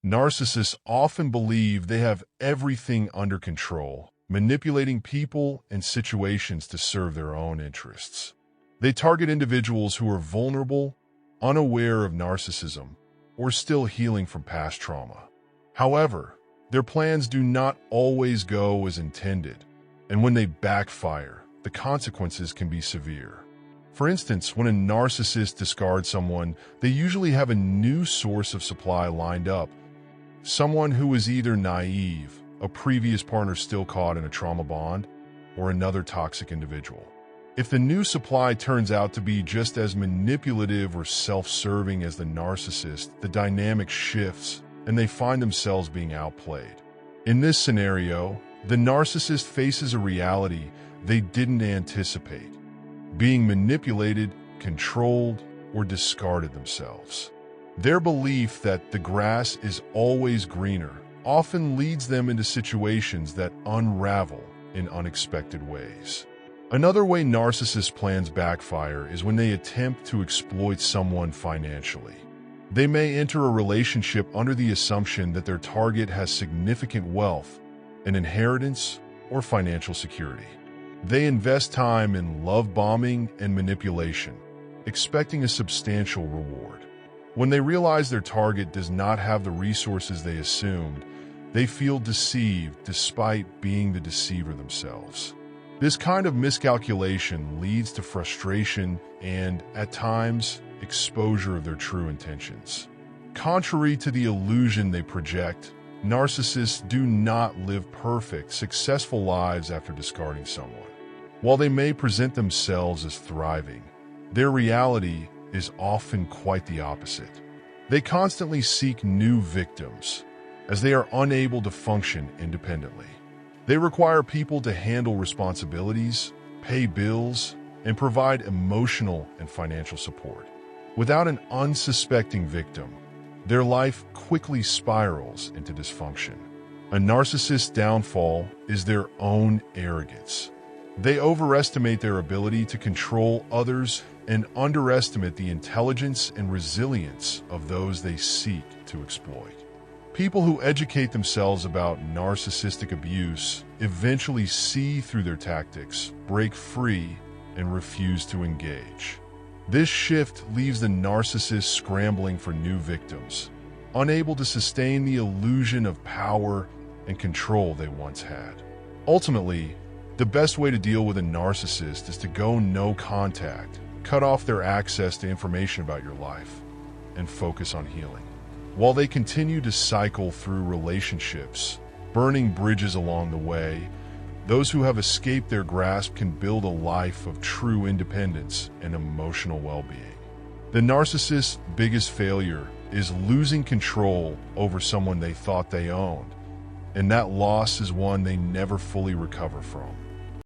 Narcissists often believe they have everything under control, manipulating people and situations to serve their own interests. They target individuals who are vulnerable, unaware of narcissism, or still healing from past trauma. However, their plans do not always go as intended, and when they backfire, the consequences can be severe. For instance, when a narcissist discards someone, they usually have a new source of supply lined up. Someone who is either naive, a previous partner still caught in a trauma bond, or another toxic individual. If the new supply turns out to be just as manipulative or self-serving as the narcissist, the dynamic shifts and they find themselves being outplayed. In this scenario, the narcissist faces a reality they didn't anticipate, being manipulated, controlled, or discarded themselves. Their belief that the grass is always greener often leads them into situations that unravel in unexpected ways. Another way narcissist plans backfire is when they attempt to exploit someone financially. They may enter a relationship under the assumption that their target has significant wealth, an inheritance, or financial security. They invest time in love bombing and manipulation, expecting a substantial reward. When they realize their target does not have the resources they assumed, they feel deceived despite being the deceiver themselves. This kind of miscalculation leads to frustration and, at times, exposure of their true intentions. Contrary to the illusion they project, narcissists do not live perfect, successful lives after discarding someone. While they may present themselves as thriving, their reality is often quite the opposite. They constantly seek new victims, as they are unable to function independently. They require people to handle responsibilities, pay bills, and provide emotional and financial support. Without an unsuspecting victim, their life quickly spirals into dysfunction. A narcissist's downfall is their own arrogance. They overestimate their ability to control others and underestimate the intelligence and resilience of those they seek to exploit. People who educate themselves about narcissistic abuse eventually see through their tactics, break free, and refuse to engage. This shift leaves the narcissist scrambling for new victims, unable to sustain the illusion of power and control they once had. Ultimately, the best way to deal with a narcissist is to go no contact, cut off their access to information about your life, and focus on healing. While they continue to cycle through relationships, burning bridges along the way, those who have escaped their grasp can build a life of true independence and emotional well-being. The narcissist's biggest failure is losing control over someone they thought they owned, and that loss is one they never fully recover from.